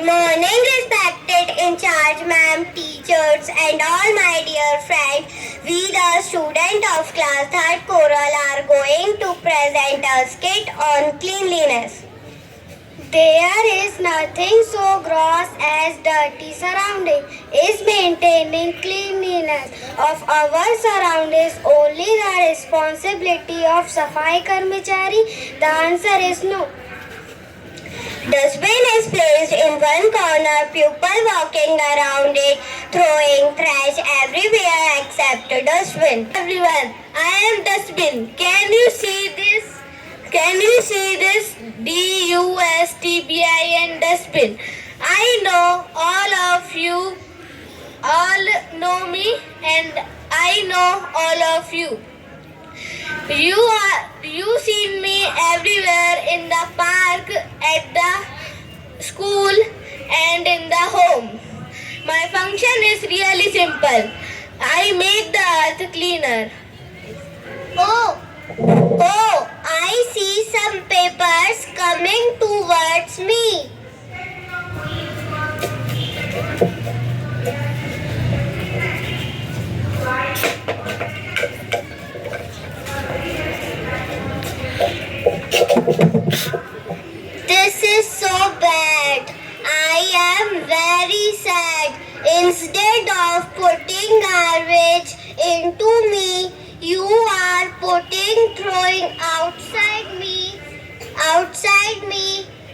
morning, respected in charge, ma'am, teachers, and all my dear friends. We, the student of class 3rd choral, are going to present a skit on cleanliness. There is nothing so gross as dirty surrounding. Is maintaining cleanliness of our surroundings only the responsibility of Safai Karmachari? The answer is no. Dustbin is placed in one corner, people walking around it, throwing trash everywhere except dustbin. Everyone, I am dustbin. Can you see this? Can you see this? DUSTBIN dustbin. I know all of you all know me and I know all of you. You seen me everywhere in the park, at the school and in the home. My function is really simple. I make the earth cleaner. Oh, I see some papers coming towards me. This is so bad. I am very sad. Instead of putting garbage into me, you are throwing outside me,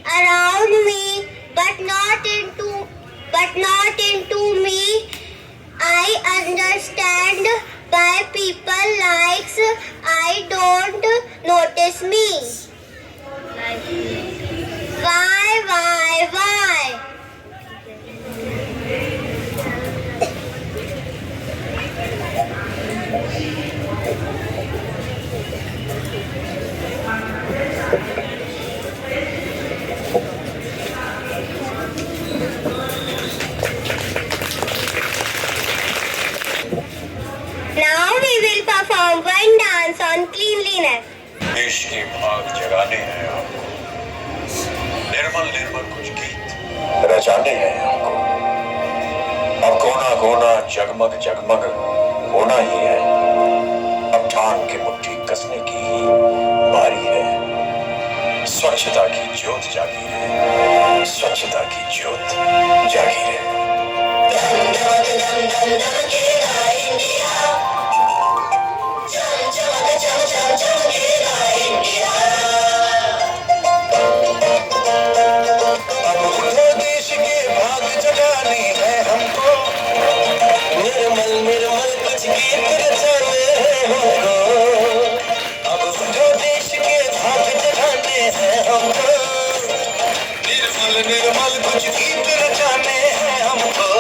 around me, but not into me. I understand why people likes I don't notice me. Why? Now we will perform one dance on cleanliness. देश की भाग जगाने हैं आपको, निर्मल कुछ गीत रचाने हैं आपको। अब कोना कोना जगमग होना ही है। अब ठान के मुट्ठी कसने की ही बारी है। स्वच्छता की ज्योत जागी है, स्वच्छता की ज्योत जागी है। निर्मल कुछ गीत रचाने हैं हमको।